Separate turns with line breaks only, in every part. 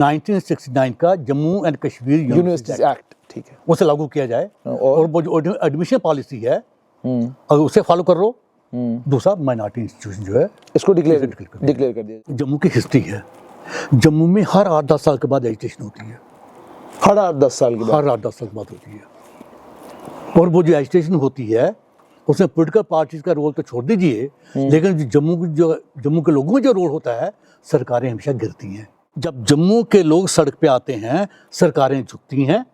1969 का Jammu and Kashmir
universities act, ठीक है,
उसे लागू किया जाए और वो जो एडमिशन पॉलिसी है अगर उसे फॉलो कर लो। दूसरा माइनॉरिटी इंस्टीट्यूशन जो है
इसको डिक्लेयर कर दिया।
जम्मू की हिस्ट्री है, जम्मू में हर 8-10 साल के बाद एजुकेशन होती है,
हर 8-10 साल के बाद
होती है। और वो जो एजुकेशन होती है उसमें पॉलिटिकल पार्टीज का रोल तो छोड़ दीजिए, लेकिन जम्मू के लोगों का जो रोल होता है, सरकारें हमेशा गिरती हैं। जब जम्मू के लोग सड़क पे आते हैं सरकारें झुकती हैं,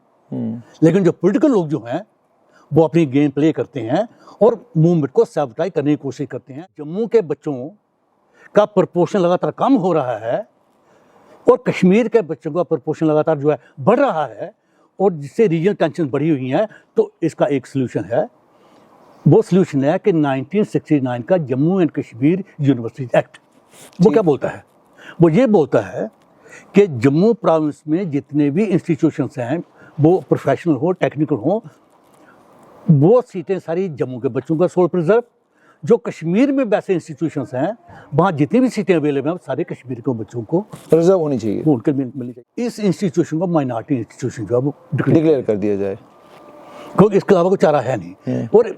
लेकिन जो पॉलिटिकल लोग जो हैं वो अपनी गेम प्ले करते हैं और मूवमेंट को सैबोटाइज करने की कोशिश करते हैं। जम्मू के बच्चों का प्रपोर्शन लगातार कम हो रहा है और कश्मीर के बच्चों का प्रपोर्शन लगातार जो है बढ़ रहा है, और जिससे रीजनल टेंशन बढ़ी हुई है। तो इसका एक सलूशन है, वो सलूशन है कि 1969 का Jammu and Kashmir university act वो क्या बोलता है? वो ये बोलता है कि जम्मू प्रोविंस में जितने भी इंस्टीट्यूशंस हैं, वो प्रोफेशनल हो, टेक्निकल हो, वो सीटें सारी जम्मू के बच्चों का सोल प्रिजर्व। जो कश्मीर में वैसे इंस्टीट्यूशंस हैं, वहाँ जितनी भी सीटें अवेलेबल हैं सारे कश्मीर के बच्चों को
रिजर्व होनी चाहिए,
वो उनके मिलनी चाहिए। इस इंस्टीट्यूशन को माइनॉरिटी इंस्टीट्यूशन जो है वो
डिक्लेयर कर दिया जाए,
क्योंकि इसके अलावा कोई चारा है नहीं। और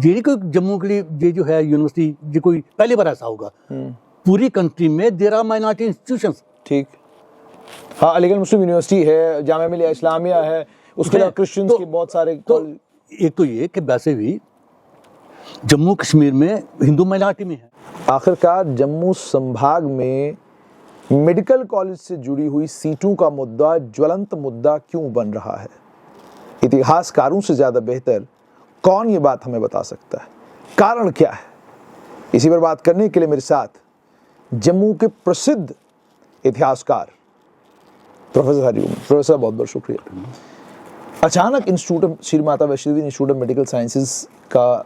ये कोई जम्मू के लिए ये जो है यूनिवर्सिटी, ये कोई पहली बार ऐसा होगा, पूरी कंट्री में देयर आर माइनॉरिटी इंस्टीट्यूशंस।
ठीक, हाँ, अलीगढ़ मुस्लिम यूनिवर्सिटी है, जामिया मिलिया इस्लामिया है, उसके अलावा क्रिश्चियंस के बहुत सारे।
तो एक तो ये कि वैसे भी जम्मू कश्मीर में हिंदू माइनॉरिटी में है।
आखिरकार जम्मू संभाग में मेडिकल कॉलेज से जुड़ी हुई सीटों का मुद्दा ज्वलंत मुद्दा क्यों बन रहा है? इतिहासकारों से ज्यादा बेहतर कौन ये बात हमें बता सकता है? कारण क्या है? इसी पर बात करने के लिए मेरे साथ जम्मू के प्रसिद्ध इतिहासकार प्रोफेसर हरिओम। प्रोफेसर, बहुत बहुत शुक्रिया। अचानक institute Shri Mata Vaishno Devi institute of medical sciences का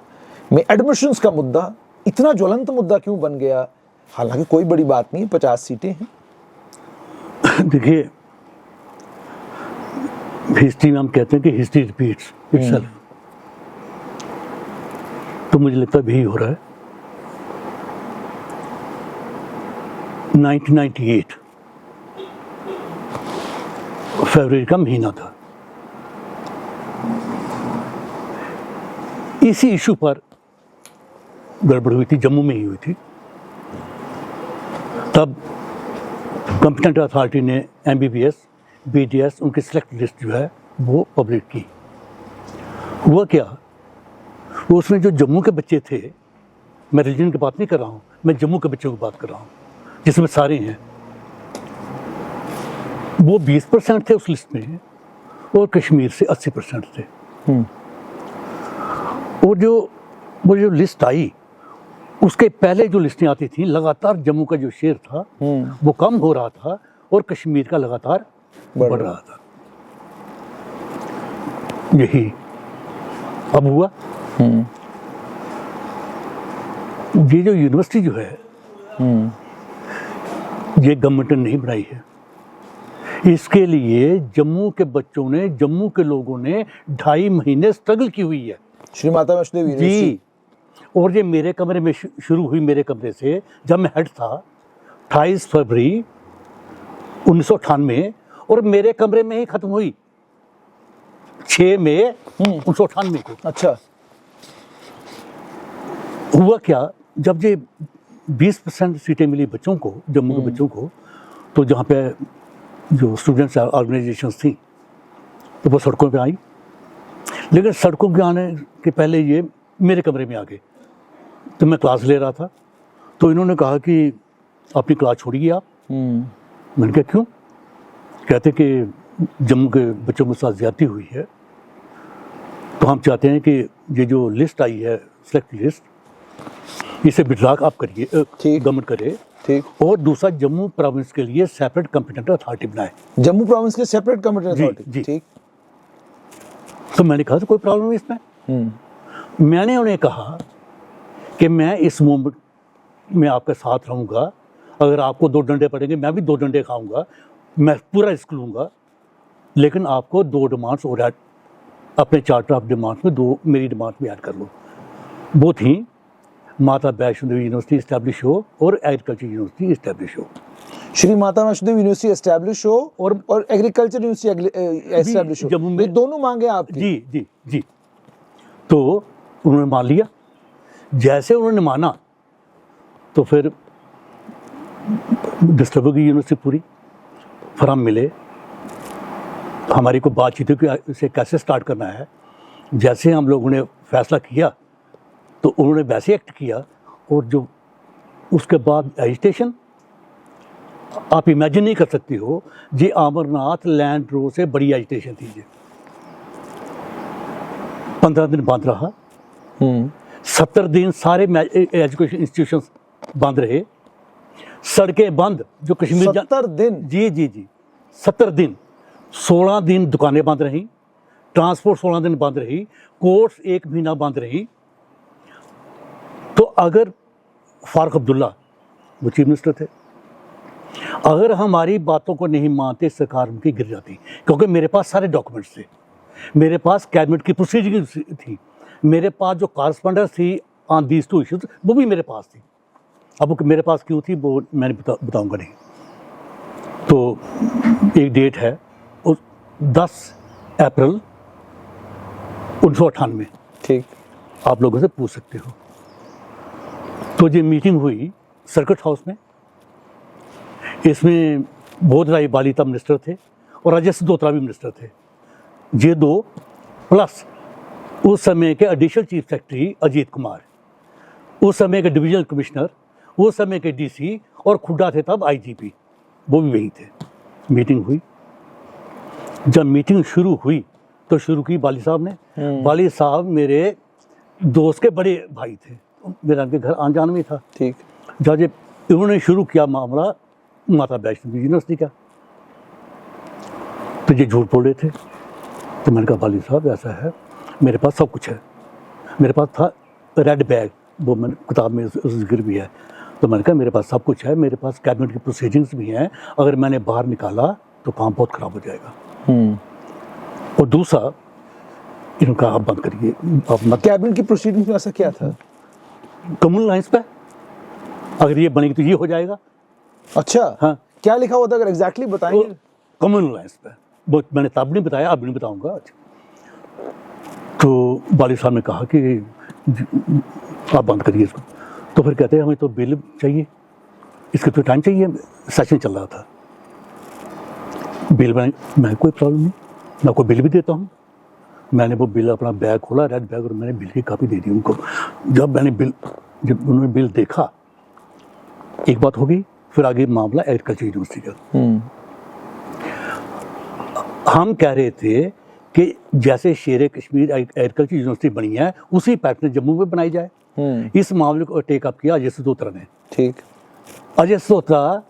में एडमिशंस का मुद्दा इतना ज्वलंत मुद्दा क्यों बन गया? हालांकि कोई बड़ी बात नहीं, 50 सीटें हैं।
देखिए, हिस्ट्री में हम कहते हैं कि हिस्ट्री रिपीट्स इटसेल्फ, तो मुझे लगता है भी हो रहा है। 1998 फरवरी का महीना था, इसी इशू पर गड़बड़ हुई थी, जम्मू में ही हुई थी। तब कॉम्पिटेंट अथॉरिटी ने MBBS, BDS उनकी सिलेक्ट लिस्ट जो है वो पब्लिक की। हुआ क्या, उसमें जो जम्मू के बच्चे थे, मैं रीजन की बात नहीं कर रहा हूँ, मैं जम्मू के बच्चों की बात कर रहा हूँ, जिसमें सारे हैं, वो 20% थे उस लिस्ट में और कश्मीर से 80% थे। और वो जो लिस्ट आई, उसके पहले जो लिस्टें आती थी, लगातार जम्मू का जो शेयर था वो कम हो रहा था और कश्मीर का लगातार बढ़ रहा था। यही अब हुआ। ये जो यूनिवर्सिटी जो है ये गवर्नमेंट ने नहीं बनाई है, इसके लिए जम्मू के बच्चों ने, जम्मू के लोगों ने 2.5 महीने स्ट्रगल की हुई है।
श्री माता वैष्णो देवी
जी, और ये मेरे कमरे में शुरू हुई, मेरे कमरे से जब मैं हेड था 28 फरवरी 1998, और मेरे कमरे में ही खत्म हुई 6 मई 1998 को।
अच्छा,
हुआ क्या, जब ये 20% सीटें मिली बच्चों को, जम्मू के बच्चों को, तो जहाँ पे जो स्टूडेंट्स ऑर्गेनाइजेशंस थी तो वो सड़कों पे आई, लेकिन सड़कों पे आने के पहले ये मेरे कमरे में आ गए। तो मैं क्लास ले रहा था, तो इन्होंने कहा कि अपनी क्लास छोड़िए आप। मैंने कहा क्यों? कहते कि जम्मू के बच्चों के साथ ज्यादती हुई है, तो हम चाहते हैं कि ये जो लिस्ट आई है, सिलेक्ट लिस्ट, इसे विड्रॉ आप करिए, गवर्नमेंट करे।
ठीक।
और दूसरा, जम्मू प्रोविंस के लिए सेपरेट कॉम्पिटेंट अथॉरिटी बनाए।
जम्मू प्रोविंस के सेपरेट कॉम्पिटेंट अथॉरिटी? ठीक।
तो मैंने कहा तो कोई प्रॉब्लम नहीं इसमें। मैंने उन्हें कहा कि मैं इस मूवमेंट में आपके साथ रहूँगा, अगर आपको 2 डंडे पड़ेंगे मैं भी 2 डंडे खाऊंगा, मैं पूरा रिस्क लूँगा, लेकिन आपको 2 डिमांड्स और ऐड, अपने चार्टर ऑफ डिमांड्स में 2 मेरी डिमांड्स भी ऐड कर लो। वो थी माता वैष्णो देवी यूनिवर्सिटी इस्टेब्लिश हो और एग्रीकल्चर यूनिवर्सिटी इस्टेब्लिश हो।
श्री माता वैष्णो देवी यूनिवर्सिटी एस्टैब्लिश हो और एग्रीकल्चर यूनिवर्सिटी एस्टैब्लिश हो,
जम्मू में
ये दोनों मांगे आपकी।
जी जी जी। तो उन्होंने मान लिया। जैसे उन्होंने माना तो फिर डिस्टर्ब हो गई यूनिवर्सिटी पूरी। फिर हम मिले, हमारी को बातचीत हुई कि इसे कैसे स्टार्ट करना है। जैसे हम लोगों ने फैसला किया तो उन्होंने वैसे एक्ट किया। और जो उसके बाद एजिटेशन आप इमेजिन नहीं कर सकती हो जी, अमरनाथ लैंड रोड से बड़ी एजिटेशन थी जी। 15 दिन बंद रहा। 70 दिन सारे एजुकेशन इंस्टीट्यूशंस बंद रहे, सड़कें बंद। जो कश्मीर
70 दिन?
जी जी जी 70 दिन। 16 दिन दुकानें बंद रहीं, ट्रांसपोर्ट 16 दिन बंद रही, कोर्ट्स 1 महीना बंद रही। तो अगर फारूक अब्दुल्ला वो चीफ मिनिस्टर थे, अगर हमारी बातों को नहीं मानते सरकार उनकी गिर जाती। क्योंकि मेरे पास सारे डॉक्यूमेंट्स थे, मेरे पास कैबिनेट की प्रोसीजर थी, मेरे पास जो कॉरस्पॉन्डेंस थी ऑन दीज 2 इश्यूज वो भी मेरे पास थी। अब वो मेरे पास क्यों थी वो मैंने बताऊंगा नहीं। तो एक डेट है 10 अप्रैल 1998,
ठीक,
आप लोगों से पूछ सकते हो। तो ये मीटिंग हुई सर्किट हाउस में। इसमें बोध राय बाली तब मिनिस्टर थे और राजेश दोत्रा भी मिनिस्टर थे। ये 2 प्लस उस समय के additional chief secretary Ajit Kumar, उस समय के डिविजनल कमिश्नर, उस समय के डीसी और खुड्डा थे तब आईजीपी, वो भी वही थे। मीटिंग हुई। जब मीटिंग शुरू हुई तो शुरू की बाली साहब ने। बाली साहब मेरे दोस्त के बड़े भाई थे, मेरा उनके घर आन जान में था।
ठीक।
जब इन्होंने शुरू किया मामला माता वैष्णो देवी यूनिवर्सिटी का, तो ये झूठ बोल रहे थे। तो मैंने कहा बाली साहब ऐसा है, मेरे पास सब कुछ है। मेरे पास था रेड बैग, वो मैंने किताब में उस जिक्र भी है। तो मैंने कहा मेरे पास सब कुछ है, मेरे पास कैबिनेट की प्रोसीडिंग्स भी हैं, अगर मैंने बाहर निकाला तो काम बहुत ख़राब हो जाएगा। और दूसरा इनका आप बंद करिए, आप मत।
कैबिनेट की प्रोसीडिंग्स में ऐसा क्या था?
कम्युनल लाइन्स पे अगर ये बनेगी तो ये हो जाएगा।
अच्छा,
हाँ,
क्या लिखा हुआ था अगर एग्जैक्टली बताएंगे?
कम्युनल लाइन्स पे वो मैंने तब नहीं बताया, अब नहीं बताऊंगा आज। तो बाली साहब ने कहा कि आप बंद करिए इसको। तो फिर कहते हैं हमें तो बिल चाहिए, इसके तो टाइम चाहिए, सेशन चल रहा था। बिल मैं कोई प्रॉब्लम नहीं, मैं कोई बिल भी देता हूँ। मैंने वो बिल अपना बैग खोला, रेड बैग, और मैंने बिल की कॉपी दे दी उनको। जब उन्होंने बिल देखा, एक बात हो गई। फिर आगे मामला एग्रीकल्चर यूनिवर्सिटी का। हम कह रहे थे कि जैसे शेर कश्मीर एग्रीकल्चर यूनिवर्सिटी बनी है उसी पैटर्न जम्मू में बनाई जाए। इस मामले को टेकअप किया अजय सहोत्रा ने।
ठीक।
अजय सहोत्रा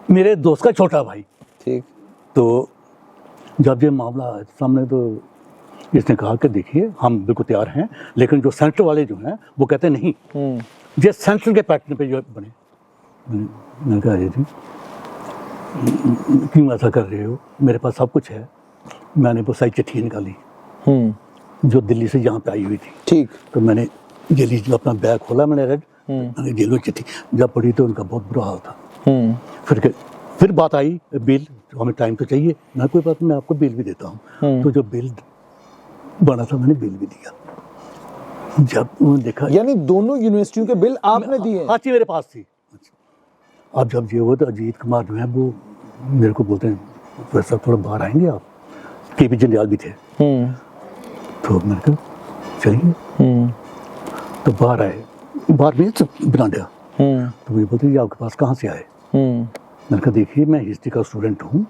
मेरे दोस्त का छोटा भाई।
ठीक।
तो जब ये मामला आया सामने तो इसने कहा कि देखिए हम बिल्कुल तैयार हैं, लेकिन जो सेंटर वाले जो हैं वो कहते नहीं, ये सेंट्रल के पैटर्न पे जो बने। मैंने कहा जी क्यों ऐसा कर रहे हो, मेरे पास सब कुछ है। मैंने वो सारी चिट्ठी निकाली जो दिल्ली से यहाँ पे आई हुई थी।
ठीक।
तो मैंने जेली जो अपना बैग खोला, मैंने रेड, मैंने जेल में चिट्ठी जब पढ़ी तो उनका बहुत बुरा हाल था। फिर बात आई बिल, हमें टाइम तो चाहिए। मैं कोई बात नहीं, मैं आपको बिल भी देता हूँ। तो जो बिल बना था मैंने बिल भी दिया। जब उन्होंने देखा,
यानी दोनों यूनिवर्सिटियों के बिल आपने दिए?
हाँ जी, मेरे पास थी। अब जब ये हुआ तो अजीत कुमार जो है वो मेरे को बोलते हैं प्रोफेसर साहब थोड़ा बाहर आएंगे आप, के पी जंडियाल भी थे। तो मैंने कहा चलिए। तो बाहर आए, बाहर में बना दिया। तो मुझे बोलते ये आपके पास कहाँ से आए? मैंने कहा देखिए मैं हिस्ट्री का स्टूडेंट हूँ,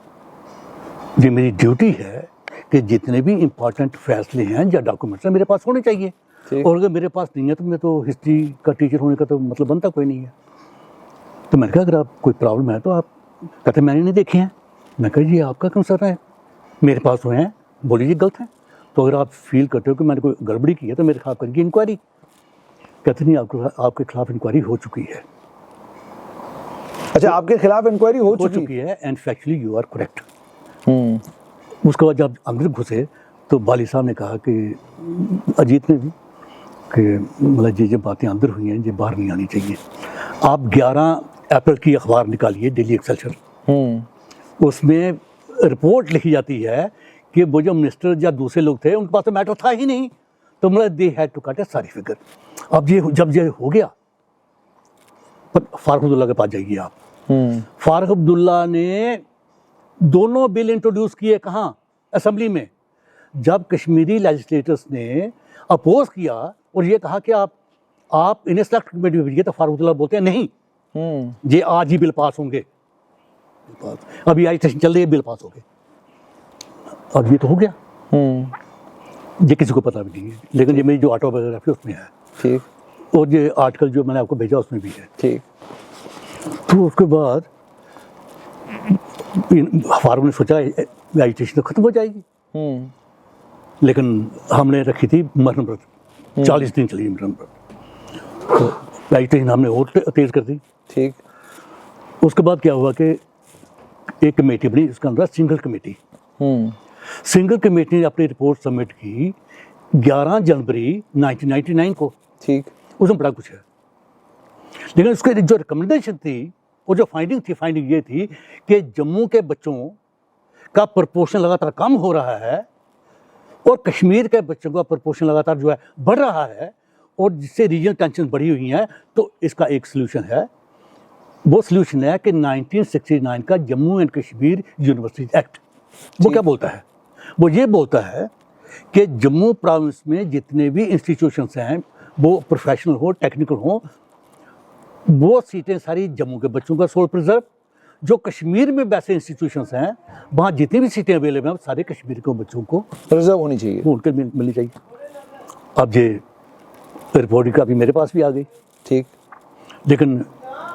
ये मेरी ड्यूटी है कि जितने भी इम्पोर्टेंट फैसले हैं या डॉक्यूमेंट्स हैं मेरे पास होने चाहिए। और अगर मेरे पास नहीं है तो मैं तो हिस्ट्री का टीचर होने का तो मतलब बनता कोई नहीं है। तो मैंने कहा अगर आप कोई प्रॉब्लम है तो आप, कहते मैंने नहीं देखे हैं। मैं कहा ये आपका कंसर्न है, मेरे पास तो हैं, बोलिए गलत हैं। तो अगर आप फील करते हो कि मैंने कोई गड़बड़ी की है तो मेरे खिलाफ करिए इंक्वायरी। कहते नहीं आपके खिलाफ इंक्वायरी हो चुकी है।
अच्छा, आपके खिलाफ इंक्वायरी हो चुकी
है and factually you are correct. उसके बाद जब अंदर घुसे तो बाली साहब ने कहा कि अजीत ने भी कि मतलब ये बातें अंदर हुई हैं ये बाहर नहीं आनी चाहिए। आप 11 अप्रैल की अखबार निकाली है, डेली एक्सेलसियर। उसमें रिपोर्ट लिखी जाती है कि वो जो मिनिस्टर या दूसरे लोग थे उनके पास तो मैटर था ही नहीं, तो मतलब दे हैड टू कट ए सारी फिगर। अब ये जब ये हो गया, पर फारूक अब्दुल्ला के पास जाइए आप। फारूक अब्दुल्ला ने दोनों बिल इंट्रोड्यूस किए, कहाँ? असेंबली में। जब कश्मीरी लेजिस्लेटर्स ने अपोज किया और ये कहा कि आप इन्हें सेलेक्ट कमेटी में भेजिए, तो फारूक अब्दुल्ला बोलते हैं नहीं, ये आज ही बिल पास होंगे। अभी एजिटेशन चल रही है, बिल पास हो गए। अब ये तो हो गया, ये किसी को पता भी नहीं है, लेकिन ये मेरी जो ऑटोबायोग्राफी उसमें है, ठीक, और ये आर्टिकल जो मैंने आपको भेजा उसमें भी है, ठीक। तो उसके बाद फारूक ने सोचा एजिटेशन तो खत्म हो जाएगी, लेकिन हमने रखी थी मरण व्रत, 40 दिन चली मरण व्रत, तो एजिटेशन हमने और तेज कर दी, ठीक। उसके बाद क्या हुआ कि एक कमेटी बनी, इसका नाम सिंगल कमेटी। सिंगल कमेटी ने अपनी रिपोर्ट सबमिट की 11 जनवरी 1999 को, ठीक। उसमें बड़ा कुछ है, लेकिन उसके जो रिकमेंडेशन थी और जो फाइंडिंग ये थी कि जम्मू के बच्चों का प्रपोर्शन लगातार कम हो रहा है और कश्मीर के बच्चों का प्रपोर्शन लगातार जो है बढ़ रहा है, और जिससे रीजनल टेंशन बढ़ी हुई है। तो इसका एक सलूशन है, वो सलूशन है कि 1969 का Jammu and Kashmir university act, वो क्या बोलता है? वो ये बोलता है कि जम्मू प्रोविंस में जितने भी इंस्टीट्यूशंस हैं, वो प्रोफेशनल हो, टेक्निकल हो, वो सीटें सारी जम्मू के बच्चों का सोल प्रिजर्व। जो कश्मीर में वैसे इंस्टीट्यूशंस हैं, वहाँ जितनी भी सीटें अवेलेबल हैं, सारे कश्मीर के बच्चों को
रिजर्व होनी चाहिए,
उनके मिलनी चाहिए। अब ये रिपोर्ट का भी मेरे पास भी आ गई, ठीक, लेकिन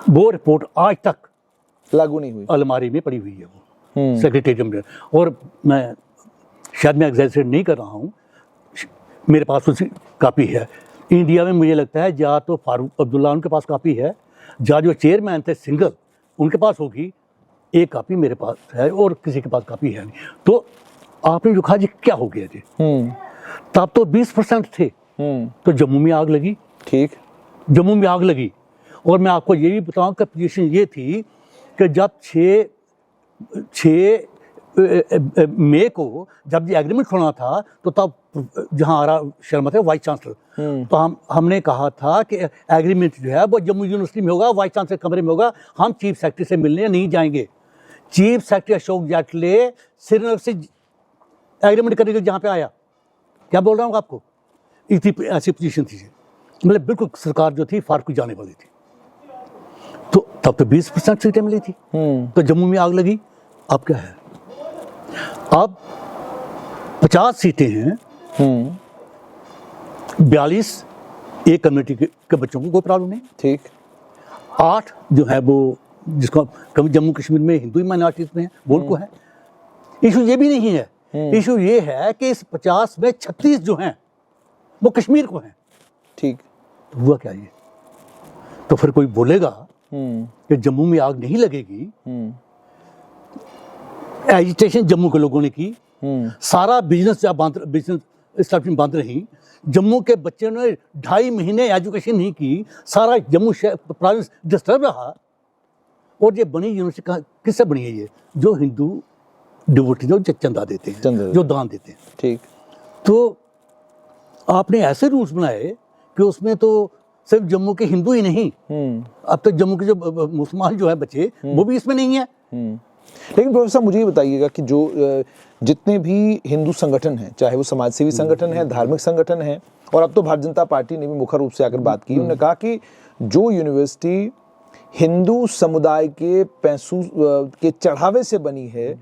वो रिपोर्ट आज तक
लागू नहीं हुई,
अलमारी में पड़ी हुई है वो सेक्रेटेरिएट में। और मैं शायद मैं एग्जैजरेट नहीं कर रहा हूँ, मेरे पास उसकी कापी है। इंडिया में मुझे लगता है या तो फारूक अब्दुल्ला उनके पास कापी है, या जो चेयरमैन थे सिंगल उनके पास होगी, एक कापी मेरे पास है और किसी के पास कापी है नहीं। तो आपने जो कहा जी क्या हो गया जी, तब तो 20% थे, तो जम्मू में आग लगी, ठीक, जम्मू में आग लगी। और मैं आपको ये भी बताऊं कि पोजीशन ये थी कि जब 6 मई को जब ये एग्रीमेंट होना था, तो तब जहां आर शर्मा थे वाइस चांसलर, तो हमने कहा था कि एग्रीमेंट जो है वो जम्मू यूनिवर्सिटी में होगा, वाइस चांसलर कमरे में होगा, हम चीफ सेक्रेटरी से मिलने नहीं जाएंगे। चीफ सेक्रेटरी अशोक जेटले श्रीनगर से एग्रीमेंट करने के लिए जहाँ पे आया, क्या बोल रहा हूँ आपको, इतनी ऐसी पोजीशन थी, मतलब बिल्कुल सरकार जो थी फारूक की जाने वाली थी। तो तब तो 20% सीटें मिली थी, तो जम्मू में आग लगी। अब क्या है, अब 50 सीटें हैं, 42 एक कम्युनिटी के बच्चों को कोई प्रॉब्लम नहीं, ठीक। 8 जो है वो जिसको कभी जम्मू कश्मीर में हिंदू माइनॉरिटीज में है, वो उनको है। इशू ये भी नहीं है, इशू ये है कि इस 50 में 36 जो हैं वो कश्मीर को हैं, ठीक। तो हुआ क्या ये, तो फिर कोई बोलेगा कि जम्मू में आग नहीं लगेगी, एजिटेशन जम्मू के लोगों ने की, सारा बिजनेस एस्टैब्लिशमेंट बंद रही, जम्मू के बच्चों ने 2.5 महीने एजुकेशन नहीं की, सारा जम्मू प्रोविंस डिस्टर्ब रहा। और ये बनी यूनिवर्सिटी किससे बनी है? ये जो हिंदू डिवोटी जो चंदा देते हैं, जो दान देते हैं, ठीक। तो आपने ऐसे रूल्स बनाए कि उसमें तो सिर्फ जम्मू के हिंदू ही नहीं, अब तक जम्मू के जो मुसलमान जो है बच्चे, वो भी इसमें नहीं है।
लेकिन प्रोफेसर मुझे ये बताइएगा कि जो जितने भी हिंदू संगठन हैं, चाहे वो समाजसेवी संगठन है, धार्मिक संगठन है, और अब तो भारतीय जनता पार्टी ने भी मुख्य रूप से आकर बात की, उन्होंने कहा कि जो यूनिवर्सिटी हिंदू समुदाय के पैसों के चढ़ावे से बनी है,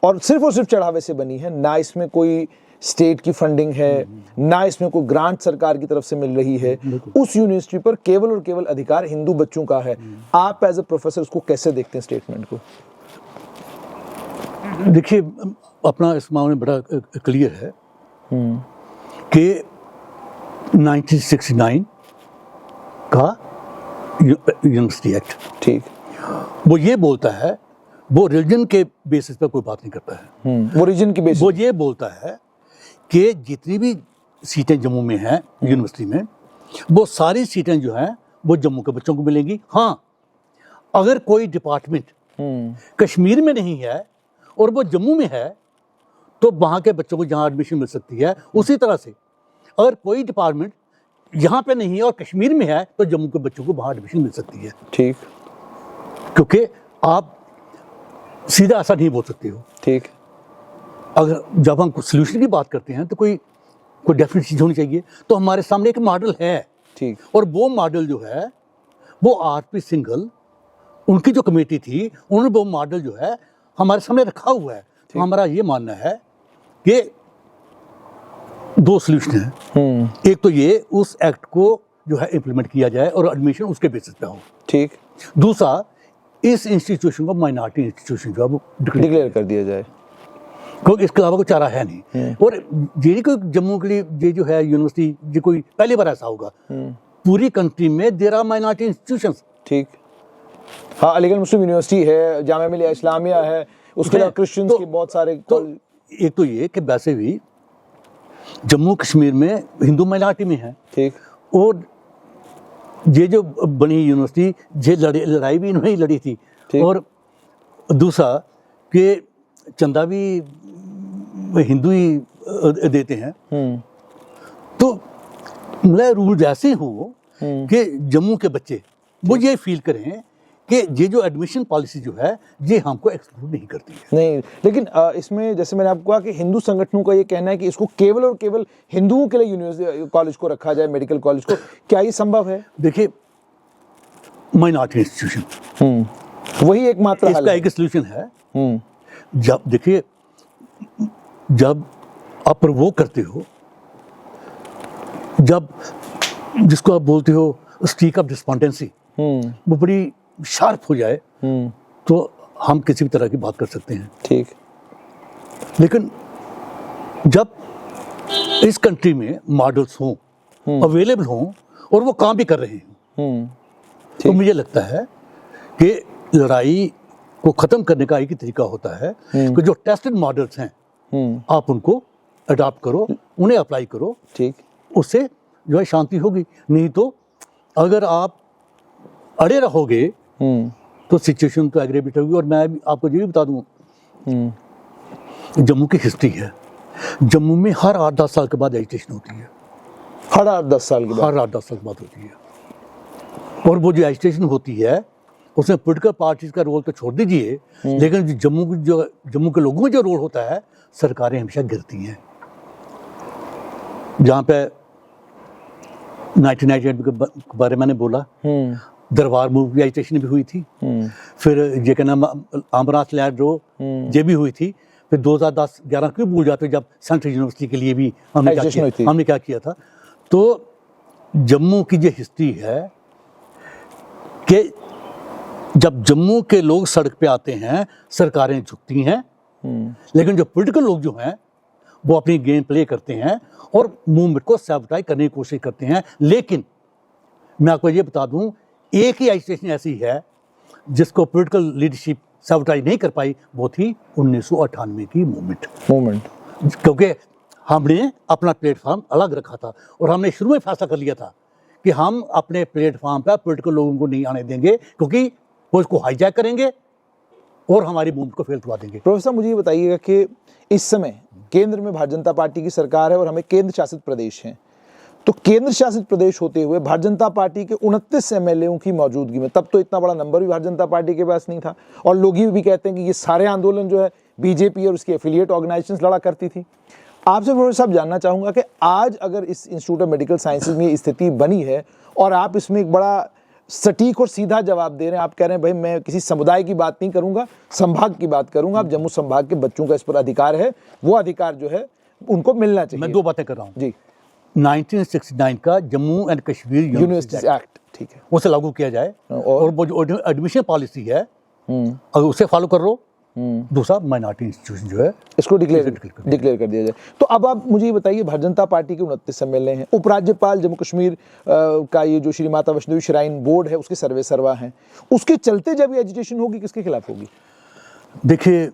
और सिर्फ चढ़ावे से बनी है, ना इसमें कोई स्टेट की फंडिंग है, ना इसमें कोई ग्रांट सरकार की तरफ से मिल रही है, उस यूनिवर्सिटी पर केवल और केवल अधिकार हिंदू बच्चों का है। आप एज ए प्रोफेसर उसको कैसे देखते हैं स्टेटमेंट को?
देखिए, अपना इस मामले में बड़ा क्लियर है कि 1969 का यूनिवर्सिटी एक्ट, ठीक, वो ये बोलता है, वो रिलीजन के बेसिस पर कोई बात नहीं करता है,
वो रीजन की बेसिस,
वो ये बोलता है कि जितनी भी सीटें जम्मू में हैं यूनिवर्सिटी में, वो सारी सीटें जो हैं वो जम्मू के बच्चों को मिलेंगी। हाँ, अगर कोई डिपार्टमेंट कश्मीर में नहीं है और वो जम्मू में है तो वहाँ के बच्चों को जहाँ एडमिशन मिल सकती है। उसी तरह से अगर कोई डिपार्टमेंट यहाँ पे नहीं है और कश्मीर में है तो जम्मू के बच्चों को वहाँ एडमिशन मिल सकती है।
ठीक,
क्योंकि आप सीधा ऐसा नहीं बोल सकते हो।
ठीक,
अगर जब हम सोल्यूशन की बात करते हैं तो कोई डेफिनेट चीज़ होनी चाहिए। तो हमारे सामने एक मॉडल है,
ठीक,
और वो मॉडल जो है वो आरपी सिंघल, उनकी जो कमेटी थी, उन्होंने वो मॉडल जो है हमारे सामने रखा हुआ है। तो हमारा ये मानना है कि दो सोल्यूशन हैं। एक तो ये उस एक्ट को जो है इम्प्लीमेंट किया जाए और एडमिशन उसके बेसिस पे हो।
ठीक,
दूसरा, इस इंस्टीट्यूशन को माइनॉरिटी इंस्टीट्यूशन जो है वो
डिक्लेयर कर दिया जाए,
क्योंकि इसके अलावा कोई चारा है नहीं। और ये कोई जम्मू के लिए ये जो है यूनिवर्सिटी, ये कोई पहली बार ऐसा होगा। पूरी कंट्री में देयर आर माइनॉरिटी इंस्टीट्यूशंस।
ठीक, हाँ, अलीगढ़ मुस्लिम यूनिवर्सिटी है, जामिया मिलिया इस्लामिया है, उसके अलावा क्रिश्चियंस के बहुत सारे।
तो एक तो ये कि वैसे भी जम्मू कश्मीर में हिंदू माइनॉरिटी में है।
ठीक,
और ये जो बनी यूनिवर्सिटी, ये लड़ाई भी इन्होंने ही लड़ी थी। और दूसरा कि चंदा भी हिंदू ही देते हैं। तो मतलब रूल ऐसे हो कि जम्मू के बच्चे वो ये फील करें कि ये जो एडमिशन पॉलिसी जो है ये हमको एक्सक्लूड नहीं करती है।
नहीं, लेकिन इसमें जैसे मैंने आपको कहा कि हिंदू संगठनों का ये कहना है कि इसको केवल और केवल हिंदुओं के लिए यूनिवर्सिटी कॉलेज को रखा जाए, मेडिकल कॉलेज को। क्या ये संभव है?
देखिए, माइनॉरिटी इंस्टीट्यूशन
वही एकमात्र हल
इसका
है।
एक सोल्यूशन है। जब देखिए, जब आप प्रवोक करते हो, जब जिसको आप बोलते हो स्ट्रीक ऑफ डिस्पॉन्डेंसी वो बड़ी शार्प हो जाए तो हम किसी भी तरह की बात कर सकते हैं।
ठीक,
लेकिन जब इस कंट्री में मॉडल्स हों, अवेलेबल हों और वो काम भी कर रहे हैं, तो मुझे लगता है कि लड़ाई को ख़त्म करने का एक ही तरीका होता है कि जो टेस्टेड मॉडल्स हैं आप उनको अडॉप्ट करो, उन्हें अप्लाई करो।
ठीक,
उससे जो है शांति होगी। नहीं तो अगर आप अड़े रहोगे तो सिचुएशन तो एग्रेवेट होगी। और मैं भी आपको ये भी बता दूं, जम्मू की हिस्ट्री है, जम्मू में हर 8-10 साल के बाद एजुकेशन होती है।
हर 8-10 साल के बाद?
हर 8-10 साल के बाद होती है। और वो जो एजुकेशन होती है उसमें पॉलिटिकल पार्टीज का रोल तो छोड़ दीजिए, लेकिन जम्मू के लोगों का जो रोल होता है, सरकारें हमेशा गिरती हैं। जहाँ पे 1998 के बारे में मैंने बोला, दरबार मूव की एजुकेशन भी हुई थी। फिर ये क्या नाम, अमरनाथ लैंड रो ये भी हुई थी। फिर 2010-11 क्यों भूल जाते, जब सेंट्रल यूनिवर्सिटी के लिए भी हमने क्या किया था। तो जम्मू की ये हिस्ट्री है कि जब जम्मू के लोग सड़क पे आते हैं सरकारें झुकती हैं, लेकिन जो पॉलिटिकल लोग जो हैं वो अपनी गेम प्ले करते हैं और मूवमेंट को सैबोटाइज करने की कोशिश करते हैं। लेकिन मैं आपको ये बता दूं, एक ही एजुकेशन ऐसी है जिसको पॉलिटिकल लीडरशिप सैबोटाइज नहीं कर पाई, वो थी 1998 की मूवमेंट। क्योंकि हमने अपना प्लेटफॉर्म अलग रखा था और हमने शुरू में फैसला कर लिया था कि हम अपने प्लेटफॉर्म पर पॉलिटिकल लोगों को नहीं आने देंगे, क्योंकि वो इसको हाईजैक करेंगे और हमारी मूवमेंट को फेल करवा देंगे।
प्रोफेसर, मुझे ये बताइएगा कि इस समय केंद्र में भारतीय जनता पार्टी की सरकार है और हमें केंद्र शासित प्रदेश हैं, तो केंद्र शासित प्रदेश होते हुए भारतीय जनता पार्टी के 29 एमएलएओं की मौजूदगी में, तब तो इतना बड़ा नंबर भी भारतीय जनता पार्टी के पास नहीं था, और लोग ये भी कहते हैं कि ये सारे आंदोलन जो है बीजेपी और उसकी एफिलिएट ऑर्गेनाइजेशंस लड़ा करती थी। आपसे प्रोफेसर साहब जानना चाहूँगा कि आज अगर इस इंस्टीट्यूट ऑफ मेडिकल साइंसेज में स्थिति बनी है और आप इसमें एक बड़ा सटीक और सीधा जवाब दे रहे हैं, आप कह रहे हैं भाई मैं किसी समुदाय की बात नहीं करूंगा, संभाग की बात करूंगा, अब जम्मू संभाग के बच्चों का इस पर अधिकार है, वो अधिकार जो है उनको मिलना चाहिए।
मैं दो बातें कर रहा हूँ
जी।
1969 का Jammu and Kashmir
university act, ठीक है,
उसे लागू किया जाए और वो जो एडमिशन पॉलिसी है अगर उसे फॉलो कर लो। दूसरा, माइनॉरिटी इंस्टीट्यूशन जो है
इसको डिक्लेयर कर दिया जाए। तो अब आप मुझे ये बताइए, भारतीय जनता पार्टी के 29 एमएलए हैं, उपराज्यपाल जम्मू कश्मीर का ये जो श्री माता वैष्णो देवी श्राइन बोर्ड है उसके सर्वे सर्वा हैं, उसके चलते जब ये एजिटेशन होगी किसके खिलाफ होगी?
देखिए,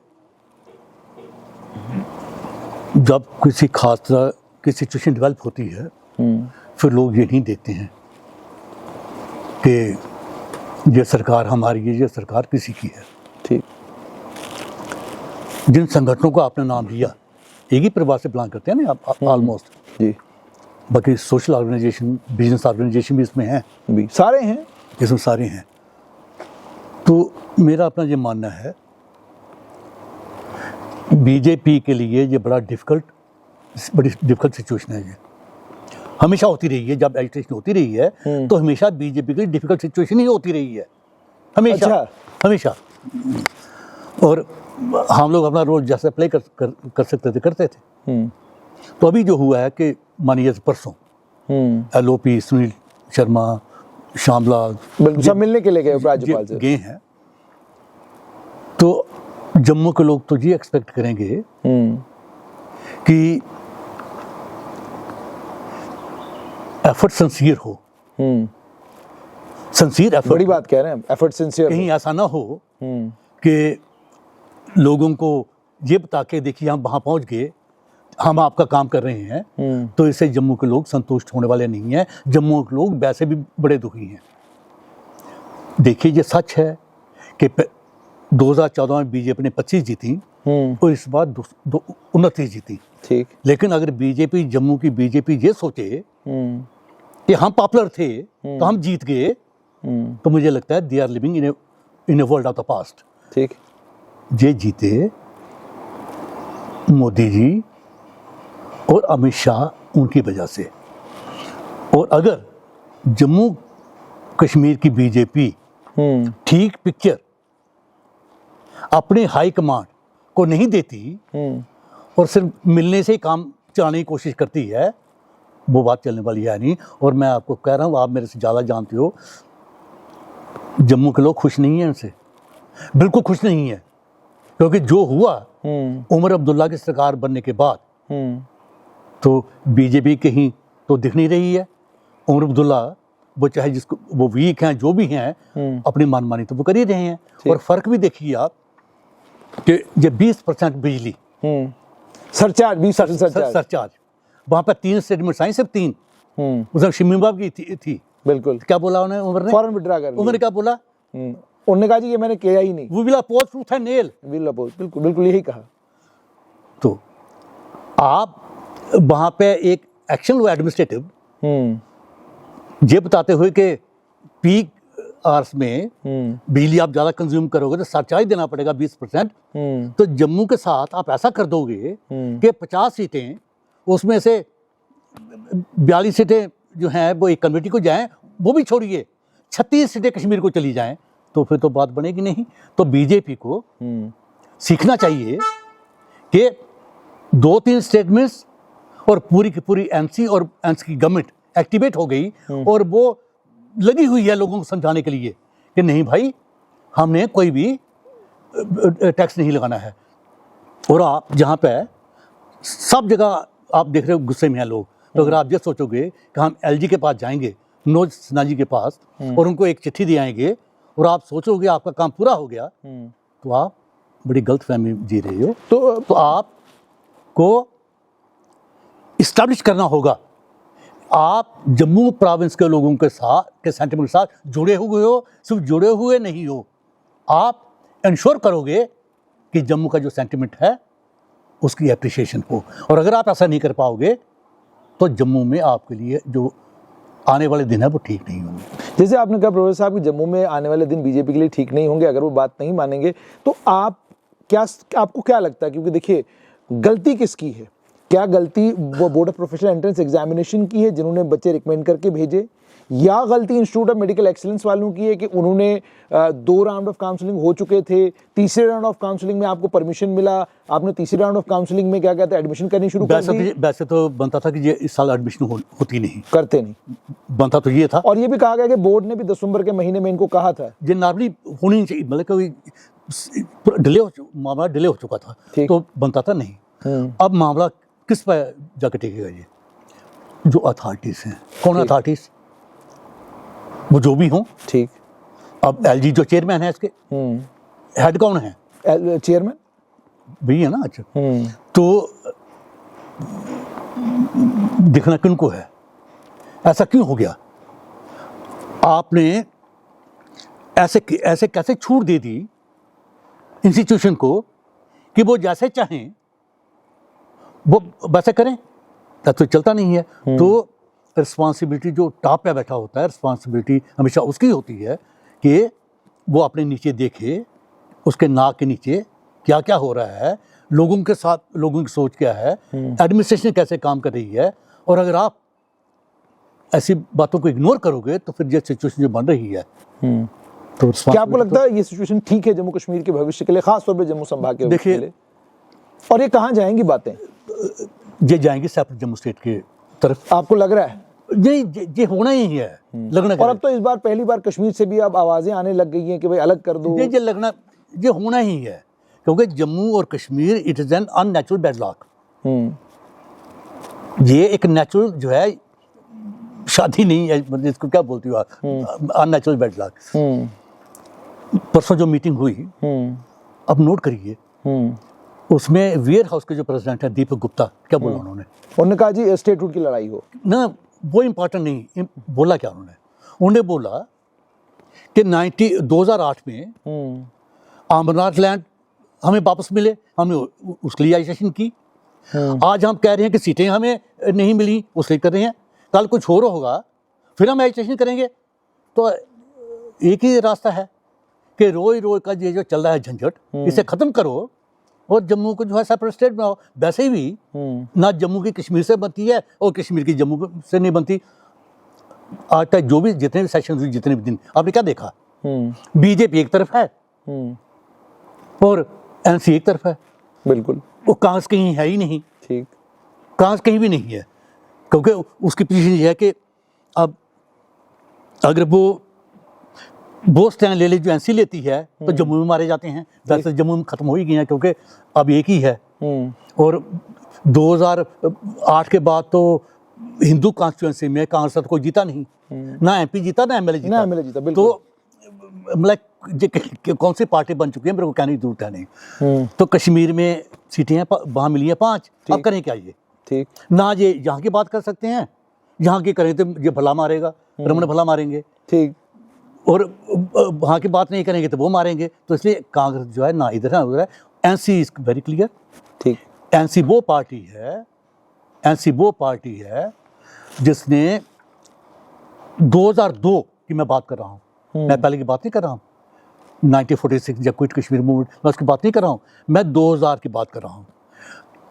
जब किसी खास तरह की सिचुएशन डेवलप होती है फिर लोग ये नहीं देखते हैं कि ये सरकार हमारी है, ये सरकार किसी की है।
ठीक।
जिन संगठनों का आपने नाम लिया एक ही परिवार से बिलोंग करते हैं ना आप ऑलमोस्ट।
जी।
बाकी सोशल ऑर्गेनाइजेशन, बिजनेस ऑर्गेनाइजेशन भी इसमें हैं,
भी सारे हैं,
इसमें सारे हैं। तो मेरा अपना ये मानना है बीजेपी के लिए ये बड़ी डिफिकल्ट सिचुएशन है। ये हमेशा होती रही है, जब एजिटेशन होती रही है तो हमेशा बीजेपी के लिए डिफिकल्ट सिचुएशन ही होती रही है, हमेशा।
अच्छा।
हमेशा। और हम लोग अपना रोल जैसे प्ले कर सकते थे, करते थे। तो अभी जो हुआ है कि मानिए परसों LOP, सुनील शर्मा, श्यामलाल
बिल्कुल सब मिलने के लिए गए राज्यपाल से,
गए हैं। तो जम्मू के लोग तो ये एक्सपेक्ट करेंगे कि एफर्ट सिंसियर हो, सिंसियर एफर्ट।
बड़ी बात कह रहे हैं, एफर्ट सिंसियर।
कहीं ऐसा ना हो कि लोगों को ये बता के देखिए हम वहां पहुंच गए, हम आपका काम कर रहे हैं, तो इससे जम्मू के लोग संतुष्ट होने वाले नहीं हैं। जम्मू के लोग वैसे भी बड़े दुखी हैं। देखिए ये सच है कि 2014 में बीजेपी ने 25 जीती और इस बार 29 जीती।
ठीक।
लेकिन अगर बीजेपी, जम्मू की बीजेपी ये सोचे कि हम पॉपुलर थे तो हम जीत गए, तो मुझे लगता है they are living in a world of the past.
ठीक।
ये जीते मोदी जी और अमित शाह उनकी वजह से। और अगर जम्मू कश्मीर की बीजेपी ठीक पिक्चर अपने हाई कमांड को नहीं देती और सिर्फ मिलने से ही काम चलाने की कोशिश करती है, वो बात चलने वाली है नहीं। और मैं आपको कह रहा हूँ, आप मेरे से ज़्यादा जानते हो, जम्मू के लोग खुश नहीं हैं इनसे, बिल्कुल खुश नहीं है। क्योंकि जो हुआ उमर अब्दुल्ला की सरकार बनने के बाद तो बीजेपी कहीं तो दिख नहीं रही है। उमर अब्दुल्ला वो चाहे जिसको वो वीक हैं, जो भी हैं, अपनी मनमानी तो वो कर ही रहे हैं। और फर्क भी देखिए आप कि ये 20% बिजली
सरचार्ज, 20%
सरचार्ज, वहाँ पर 3 स्टेटमेंट्स आई, सिर्फ 3। उसमें शिमिबाब की थी।
बिल्कुल।
क्या बोला उन्हें उमर ने?
फौरन विड्रा कर।
उमर ने क्या बोला?
उन्होंने कहा जी ये मैंने किया ही नहीं,
वो will oppose truth and nail.
बिल्कुल बिल्कुल यही कहा।
तो आप वहाँ पे एक एक्शन लो एडमिनिस्ट्रेटिव, ये बताते हुए कि पीक आवर्स में बिजली आप ज़्यादा कंज्यूम करोगे तो सरचार्ज देना पड़ेगा 20%। तो जम्मू के साथ आप ऐसा कर दोगे कि 50 सीटें, उसमें से 42 सीटें जो हैं वो एक कमेटी को जाएं, वो भी छोड़िए 36 सीटें कश्मीर को चली जाएं, तो फिर तो बात बनेगी नहीं। तो बीजेपी को सीखना चाहिए कि 2-3 स्टेटमेंट्स और पूरी की पूरी एनसी और एनसी की गवर्नमेंट एक्टिवेट हो गई और वो लगी हुई है लोगों को समझाने के लिए कि नहीं भाई, हमने कोई भी टैक्स नहीं लगाना है। और आप जहाँ पे सब जगह आप देख रहे हो गुस्से में हैं लोग, तो अगर आप ये सोचोगे कि हम LG के पास जाएंगे, मनोज सिन्हा जी के पास, और उनको एक चिट्ठी दे आएंगे और आप सोचोगे आपका काम पूरा हो गया, तो आप बड़ी गलत फहमी जी रहे हो। तो आपको इस्टेब्लिश करना होगा, आप जम्मू प्रोविंस के लोगों के साथ, के सेंटिमेंट के साथ जुड़े हुए हो, सिर्फ जुड़े हुए नहीं हो, आप इंश्योर करोगे कि जम्मू का जो सेंटिमेंट है उसकी एप्रिसिएशन हो। और अगर आप ऐसा नहीं कर पाओगे तो जम्मू में आपके लिए जो आने वाले दिन है वो ठीक नहीं होंगे।
जैसे आपने कहा प्रोफेसर साहब कि जम्मू में आने वाले दिन बीजेपी के लिए ठीक नहीं होंगे अगर वो बात नहीं मानेंगे, तो आपको क्या लगता है? क्योंकि देखिए गलती किसकी है? क्या गलती वो board of professional entrance examination की है जिन्होंने बच्चे रिकमेंड करके भेजे, या गलती इंस्टीट्यूट ऑफ मेडिकल एक्सीलेंस वालों की है कि उन्होंने 2 राउंड ऑफ काउंसलिंग हो चुके थे, तीसरे राउंड ऑफ काउंसलिंग में आपको परमिशन मिला, आपने तीसरे राउंड ऑफ काउंसलिंग में क्या कहते हैं एडमिशन करनी शुरू कर दी?
वैसे तो बनता था कि ये इस साल एडमिशन होती नहीं,
करते नहीं,
बनता तो ये था।
और ये भी कहा गया कि बोर्ड ने भी दिसंबर के महीने में इनको कहा था
ये नॉर्मली होनी नहीं चाहिए, मतलब कोई मामला डिले हो चुका था तो बनता था नहीं। अब मामला किस पर जाकर टिकेगा? ये जो अथॉरिटीज हैं, कौन अथॉरिटीज, वो जो भी हों।
ठीक।
अब LG जो चेयरमैन है इसके, हेड कौन है?
चेयरमैन
भी है ना। अच्छा, तो दिखना किनको है? ऐसा क्यों हो गया? आपने ऐसे ऐसे कैसे छूट दे दी इंस्टीट्यूशन को कि वो जैसे चाहें वो वैसे करें, तब तो चलता नहीं है। तो रिस्पॉन्सिबिलिटी जो टॉप पे बैठा होता है, रिस्पॉन्सिबिलिटी हमेशा उसकी होती है कि वो अपने नीचे देखे, उसके नाक के नीचे क्या क्या हो रहा है, लोगों के साथ लोगों की सोच क्या है, एडमिनिस्ट्रेशन कैसे काम कर रही है। और अगर आप ऐसी बातों को इग्नोर करोगे तो फिर ये सिचुएशन जो बन रही है तो
क्या आपको लगता है ये सिचुएशन ठीक है जम्मू कश्मीर के भविष्य के लिए, खासतौर पे जम्मू संभाग के भविष्य के लिए? और ये कहाँ जाएंगी बातें?
ये जाएंगी सेपरेट जम्मू स्टेट के तरफ।
आपको लग रहा है
ये होना ही है, लगना।
और अब तो इस बार पहली बार कश्मीर से भी अब आवाजें आने लग गई हैं कि भाई अलग कर दो।
ये लगना, ये होना ही है, क्योंकि जम्मू और Kashmir it is an unnatural deadlock. ये एक नेचुरल जो है शादी नहीं है, मतलब इसको क्या बोलती हो आप, अननेचुरल डेडलॉक। परसों जो मीटिंग हुई, अब नोट करिए, उसमें वेयर हाउस के जो प्रेसिडेंट है दीपक गुप्ता, क्या बोला उन्होंने
कहा जी स्टेटहुड की लड़ाई हो
ना, वो इम्पोर्टेंट नहीं। बोला क्या उन्होंने बोला कि 2008 में अमरनाथ लैंड हमें वापस मिले, हमने उसके लिए एजिटेशन की। आज हम कह रहे हैं कि सीटें हमें नहीं मिली, उसके लिए कर रहे हैं। कल कुछ और होगा फिर हम एजिटेशन करेंगे। तो एक ही रास्ता है कि रोज रोज का ये जो चल रहा है झंझट, इसे खत्म करो और जम्मू को जो है सेपरेट स्टेट बनाओ। वैसे भी ना जम्मू की कश्मीर से बनती है और कश्मीर की जम्मू से नहीं बनती। आज तक जो भी जितने भी सेशन हुए, जितने भी दिन, आपने क्या देखा? बीजेपी एक तरफ है और एनसी एक तरफ है।
बिल्कुल,
वो कांग्रेस कहीं है ही नहीं।
ठीक,
कांग्रेस कहीं भी नहीं है, क्योंकि उसकी पोजीशन ये है कि अब अगर वो स्टैंड ले जो एनसी लेती है तो जम्मू में मारे जाते हैं। वैसे जम्मू में खत्म हो ही गई है, क्योंकि अब एक ही है। और 2008 के बाद तो हिंदू कॉन्स्टिट्यूएंसी में कांग्रेस तो कोई जीता नहीं, ना एमपी जीता ना एमएलए जीता। तो मतलब कौन सी पार्टी बन चुकी है मेरे को कहने की जरूरत है नहीं। तो कश्मीर में सीटें हैं, वहाँ मिली हैं 5। अब करें क्या? ये
ठीक
ना, ये यहाँ की बात कर सकते हैं, यहाँ की करें तो ये भला मारेगा, रमन भला मारेंगे।
ठीक,
और वहाँ की बात नहीं करेंगे तो वो मारेंगे। तो इसलिए कांग्रेस जो है ना इधर है उधर है। NC is very clear.
ठीक,
एनसी वो पार्टी है जिसने 2002 की मैं बात कर रहा हूँ, मैं पहले की बात नहीं कर रहा हूँ। 1946 जब क्विट कश्मीर मूवमेंट, मैं उसकी बात नहीं कर रहा हूँ, मैं 2000 की बात कर रहा हूँ।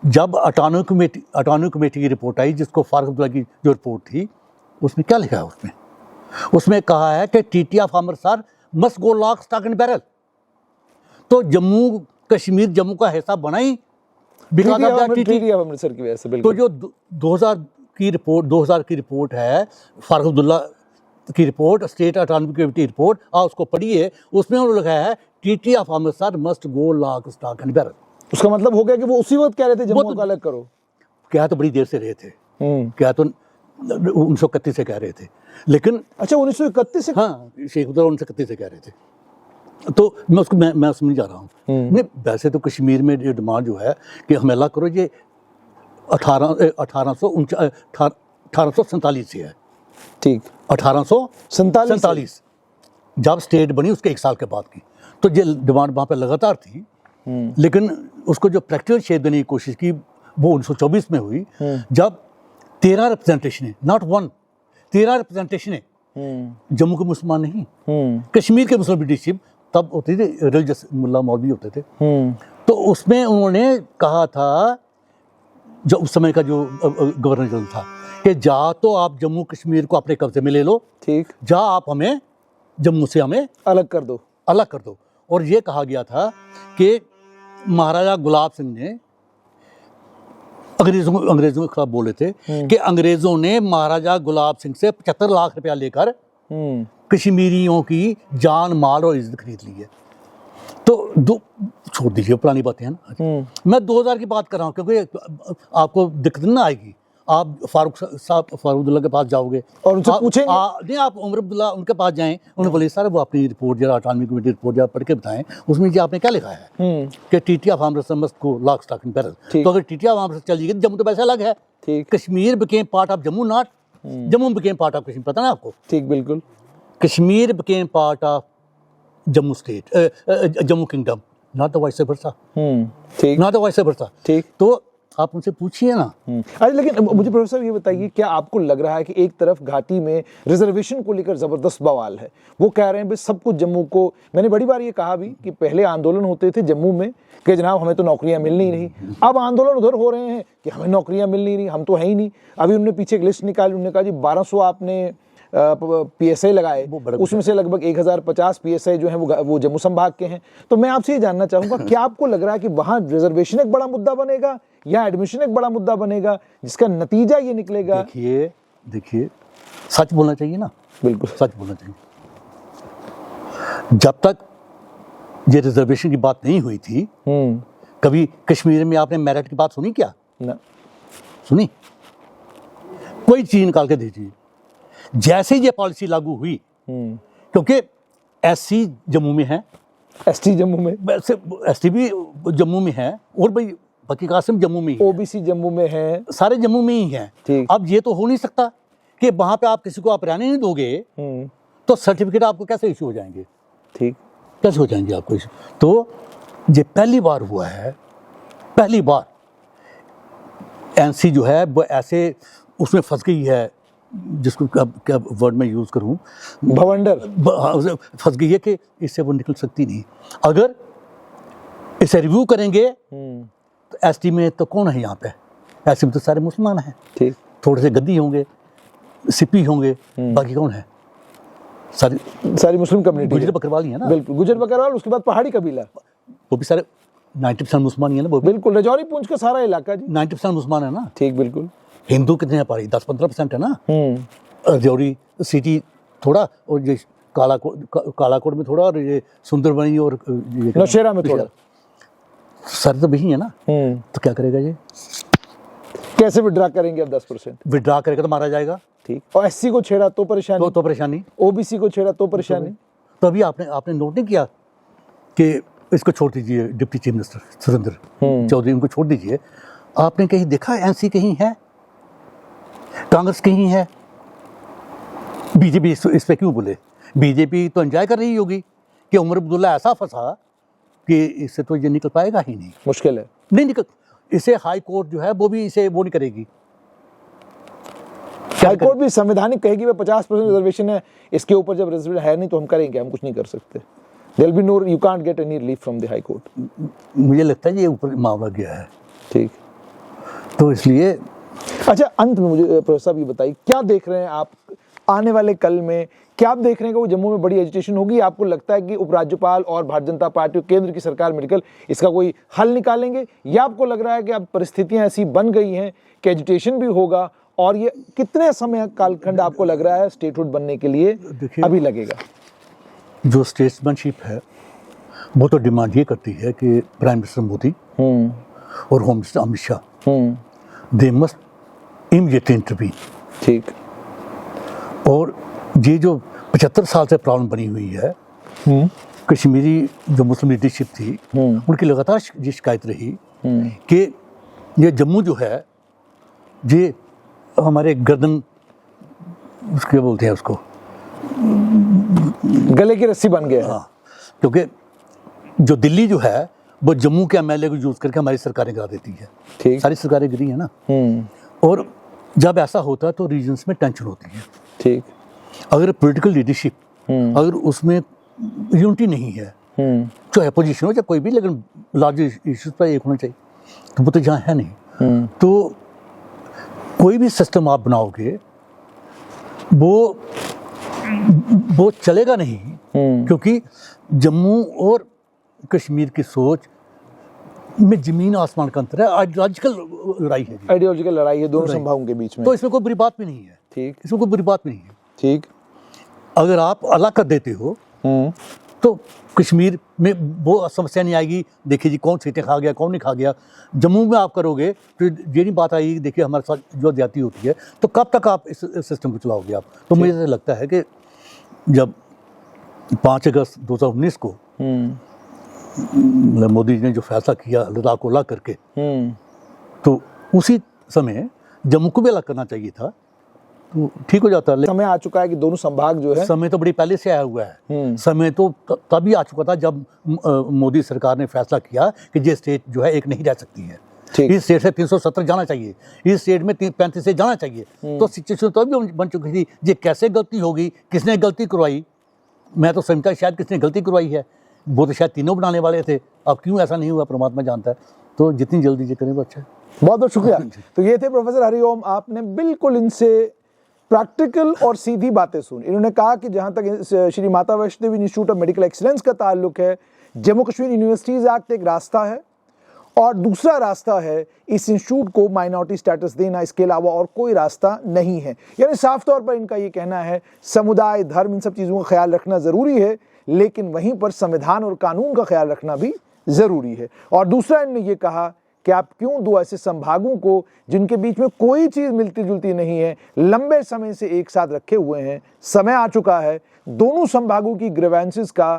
जब अटानवी कमेटी की रिपोर्ट आई, जिसको फारूक अब्दुल्ला की जो रिपोर्ट थी, उसमें क्या लिखा है? उसमें कहा है कि टीटी of Amritsar must go lock stock and barrel. तो जम्मू कश्मीर जम्मू का हिस्सा बना ही बिकॉज़ ऑफ दैट टीटी
ऑफ अमृतसर की वजह से। बिल्कुल।
तो जो 2000 की रिपोर्ट है, फारूक अब्दुल्ला की रिपोर्ट, स्टेट अटानवी कमेटी रिपोर्ट, आप उसको पढ़िए। उसमें उन्होंने लिखा है TT of Amritsar must go lock stock and barrel.
उसका मतलब हो गया कि वो उसी वक्त कह रहे थे जम्मू को अलग करो।
क्या तो बड़ी देर से रहे थे, क्या तो 1931 से कह रहे थे, लेकिन
अच्छा 1931 से,
हाँ, शेख अब्दुल्ला 1931 से कह रहे थे। तो मैं उसको मैं उसमें जा रहा हूँ। नहीं, वैसे तो कश्मीर में ये डिमांड जो है कि हमला करो, ये 1847 से है।
ठीक,
1847 जब स्टेट बनी उसके 1 साल के बाद की। तो ये डिमांड वहाँ पे लगातार थी, लेकिन उसको जो प्रैक्टिकल शेप देने की कोशिश की वो 1924 में हुई, जब 13 रिप्रेजेंटेशन, नॉट 1, 13 रिप्रेजेंटेशन जम्मू के मुसलमान नहीं, कश्मीर के मुस्लिम लीडरशिप तब होती थी, रिलीजियस मुल्ला मौलवी होते थे। तो उसमें उन्होंने कहा था, जो उस समय का जो गवर्नर जनरल था, कि जा तो आप जम्मू कश्मीर को अपने कब्जे में ले लो, ठीक, जा आप हमें जम्मू से हमें अलग कर दो। और ये कहा गया था कि महाराजा गुलाब सिंह ने अंग्रेजों के खिलाफ बोले थे कि अंग्रेजों ने महाराजा गुलाब सिंह से 75 लाख रुपया लेकर कश्मीरियों की जान, माल और इज्जत खरीद ली है। तो छोड़ दीजिए पुरानी बातें हैं ना। मैं 2000 की बात कर रहा हूँ, क्योंकि आपको दिक्कत ना आएगी। आप फारूक अब्दुल्ला के पास जाओगे
और उनसे पूछेंगे,
नहीं, आप उमर अब्दुल्ला उनके पास जाएं, उन्हें बोले सर वो अपनी रिपोर्ट जरा अटानवी कमेटी रिपोर्ट जरा पढ़ के बताएं, उसमें जी आपने क्या लिखा है कि टीटी of Amritsar must go lock stock and barrel. तो अगर टीटी ऑफ अमृतसर चल जाएगी, जम्मू तो वैसे अलग है। Kashmir became part of Jammu, not Jammu became part of Kashmir, पता ना आपको?
ठीक, बिल्कुल।
Kashmir became part of Jammu state, Jammu kingdom, not the vice versa,
ठीक
नॉट द वाइस वर्सा।
ठीक।
तो आप उनसे पूछिए ना।
अरे लेकिन मुझे प्रोफेसर ये बताइए, क्या आपको लग रहा है कि एक तरफ घाटी में रिजर्वेशन को लेकर जबरदस्त बवाल है, वो कह रहे हैं भाई सब कुछ जम्मू को, मैंने बड़ी बार ये कहा भी कि पहले आंदोलन होते थे जम्मू में कि जनाब हमें तो नौकरियां मिल नहीं रही, अब आंदोलन उधर हो रहे हैं कि हमें नौकरियां मिल नहीं रही, हम तो है ही नहीं। अभी उन्होंने पीछे एक लिस्ट निकाली, उन्होंने कहा जी 1200 आपने पीएसआई लगाए, उसमें से लगभग 1050 पीएसआई जो है वो जम्मू संभाग के हैं। तो मैं आपसे ये जानना चाहूंगा, क्या आपको लग रहा है कि वहां रिजर्वेशन एक बड़ा मुद्दा बनेगा या एडमिशन एक बड़ा मुद्दा बनेगा, जिसका नतीजा ये निकलेगा?
देखिए सच बोलना चाहिए ना,
बिल्कुल
सच बोलना चाहिए। जब तक ये रिजर्वेशन की बात नहीं हुई थी, कभी कश्मीर में आपने मेरिट की बात सुनी क्या?
ना
सुनी? कोई चीज निकाल के दीजिए। जैसे ये पॉलिसी लागू हुई, क्योंकि एससी जम्मू में है,
एसटी जम्मू में,
वैसे एसटी भी जम्मू में है, और भाई बाकी कासिम जम्मू में ही है,
ओबीसी जम्मू में है,
सारे जम्मू में ही हैं।
ठीक।
अब ये तो हो नहीं सकता कि वहां पे आप किसी को आप रहने नहीं दोगे तो सर्टिफिकेट आपको कैसे इशू हो जाएंगे?
ठीक,
कैसे हो जाएंगे आपको इशू? तो ये पहली बार हुआ है, पहली बार एनसी जो है वो ऐसे उसमें फंस गई है, जिसको क्या वर्ड में यूज़ करूं,
भवंडर
फंस गई है कि इससे वो निकल सकती नहीं। अगर इसे रिव्यू करेंगे तो एसटी में तो कौन है यहाँ पे? एसटी में तो सारे मुसलमान हैं,
ठीक,
थोड़े से गद्दी होंगे, सिपी होंगे, बाकी कौन है?
सारी मुस्लिम कम्युनिटी,
गुजर बकरवाल ही है ना।
बिल्कुल, गुजर बकरवाल, उसके बाद पहाड़ी कबीला,
वो भी सारे 90% मुसलमान ही है ना। वो भी
बिल्कुल रजौरी पूंछ का सारा इलाका जी,
90% मुसलमान है ना।
ठीक, बिल्कुल।
हिंदू कितने हैं पहाड़ी? 10-15% है ना। रजौरी सिटी थोड़ा, और ये कालाकोट में थोड़ा, और ये सुंदरबनी और ये
नौशेरा में थोड़ा,
सारे तो वही है ना। तो क्या करेगा ये?
कैसे विड्रा करेंगे अब 10%?
विड्रा करेगा तो मारा जाएगा।
ठीक, और एससी को छेड़ा तो परेशानी,
तो परेशानी,
ओबीसी को छेड़ा तो परेशानी।
तो अभी आपने नोट नहीं किया कि इसको छोड़ दीजिए, deputy chief minister Surendra Chaudhary, उनको छोड़ दीजिए। आपने कहीं देखा एनसी कहीं है, कांग्रेस कहीं है, बीजेपी इस पे क्यों बोले? बीजेपी तो एंजॉय कर रही होगी कि उमर अब्दुल्ला ऐसा फंसा कि इससे तो ये निकल पाएगा ही नहीं,
मुश्किल है,
नहीं निकल। इसे हाई कोर्ट जो है वो भी इसे वो नहीं करेगी।
हाई कोर्ट भी संवैधानिक कहेगी वह 50% रिजर्वेशन है, इसके ऊपर जब रिजर्वेशन है नहीं तो हम करेंगे, हम कुछ नहीं कर सकते। There'll be no, you can't get any relief from the high court.
मुझे लगता है ये ऊपर मामला गया है।
ठीक,
तो इसलिए
अच्छा, अंत में मुझे प्रोफेसर साहब ये बताइए, क्या देख रहे हैं आप आने वाले कल में? क्या आप देख रहे हैं कि वो जम्मू में बड़ी एजिटेशन होगी? आपको लगता है कि उपराज्यपाल और भारतीय जनता पार्टी और केंद्र की सरकार मेडिकल इसका कोई हल निकालेंगे, या आपको लग रहा है कि अब परिस्थितियां ऐसी बन गई हैं कि एजिटेशन भी होगा, और ये कितने समय कालखंड आपको लग रहा है स्टेटहुड बनने के लिए अभी लगेगा?
जो स्टेट्समैनशिप है वो तो डिमांड ये करती है कि प्राइम मिनिस्टर मोदी और home minister Amit Shah they must immediately intervene.
ठीक,
और ये जो 75 साल से प्रॉब्लम बनी हुई है, कश्मीरी जो मुस्लिम लीडरशिप थी उनकी लगातार ये शिकायत रही कि ये जम्मू जो है ये हमारे गर्दन, उसके बोलते हैं उसको,
गले की रस्सी बन गया है।
हाँ, क्योंकि जो दिल्ली जो है वो जम्मू के एमएलए को यूज करके हमारी सरकारें गिरा देती है।
ठीक,
सारी सरकारें गिरी है ना। और जब ऐसा होता है तो रीजन्स में टेंशन होती है।
ठीक,
अगर पॉलिटिकल लीडरशिप अगर उसमें यूनिटी नहीं है, चाहे अपोजिशन हो चाहे कोई भी, लेकिन लार्ज इश्यूज पर एक होना चाहिए, तो वो तो जहाँ है नहीं। तो कोई भी सिस्टम आप बनाओगे वो चलेगा नहीं, क्योंकि जम्मू और कश्मीर की सोच में जमीन आसमान का अंतर है। आइडियोलॉजिकल लड़ाई है,
आइडियोलॉजिकल लड़ाई है दोनों संभागों के बीच में।
तो इसमें कोई बुरी बात भी नहीं है।
ठीक,
इसमें कोई बुरी बात भी नहीं है।
ठीक,
अगर आप अलग कर देते हो तो कश्मीर में वो समस्या नहीं आएगी, देखिए जी कौन सीटें खा गया कौन नहीं खा गया। जम्मू में आप करोगे तो ये नहीं बात आएगी, देखिए हमारे साथ जो ज्यादती होती है, तो कब तक आप इस सिस्टम को चलाओगे आप? तो मुझे ऐसा लगता है कि जब 5 अगस्त 2019 को मोदी जी ने जो फैसला किया लद्दाख को अलग करके, तो उसी समय जम्मू को भी अलग करना चाहिए था, तो ठीक हो जाता है।
समय आ चुका है कि दोनों संभाग जो है,
समय तो बड़ी पहले से आया हुआ है। समय तो तभी आ चुका था जब मोदी सरकार ने फैसला किया कि ये स्टेट जो है एक नहीं रह सकती है।
ठीक।
इस स्टेट से 370 जाना चाहिए, इस स्टेट में 35 से जाना चाहिए। तो सिचुएशन तो अभी बन चुकी थी। ये कैसे गलती होगी, किसने गलती करवाई, मैं तो समझता शायद किसने गलती करवाई है। वो तो शायद तीनों बनाने वाले थे, अब क्यों ऐसा नहीं हुआ परमात्मा जानता है। तो जितनी जल्दी ये करें वो अच्छा है।
बहुत बहुत शुक्रिया। तो ये थे प्रोफेसर हरिओम, आपने बिल्कुल इनसे प्रैक्टिकल और सीधी बातें सुनी। इन्होंने कहा कि जहां तक Shri Mata Vaishno Devi institute of medical excellence का ताल्लुक है, जम्मू कश्मीर यूनिवर्सिटीज एक्ट एक रास्ता है और दूसरा रास्ता है इस इंस्टीट्यूट को माइनॉरिटी स्टेटस देना, इसके अलावा और कोई रास्ता नहीं है। यानी साफ तौर पर इनका ये कहना है समुदाय, धर्म, इन सब चीज़ों का ख्याल रखना ज़रूरी है, लेकिन वहीं पर संविधान और कानून का ख्याल रखना भी ज़रूरी है। और दूसरा इन्होंने ये कहा कि आप क्यों दो ऐसे संभागों को जिनके बीच में कोई चीज़ मिलती जुलती नहीं है, लंबे समय से एक साथ रखे हुए हैं। समय आ चुका है, दोनों संभागों की ग्रीवेंसेस का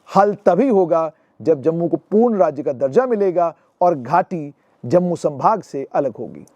हल तभी होगा जब जम्मू को पूर्ण राज्य का दर्जा मिलेगा और घाटी जम्मू संभाग से अलग होगी।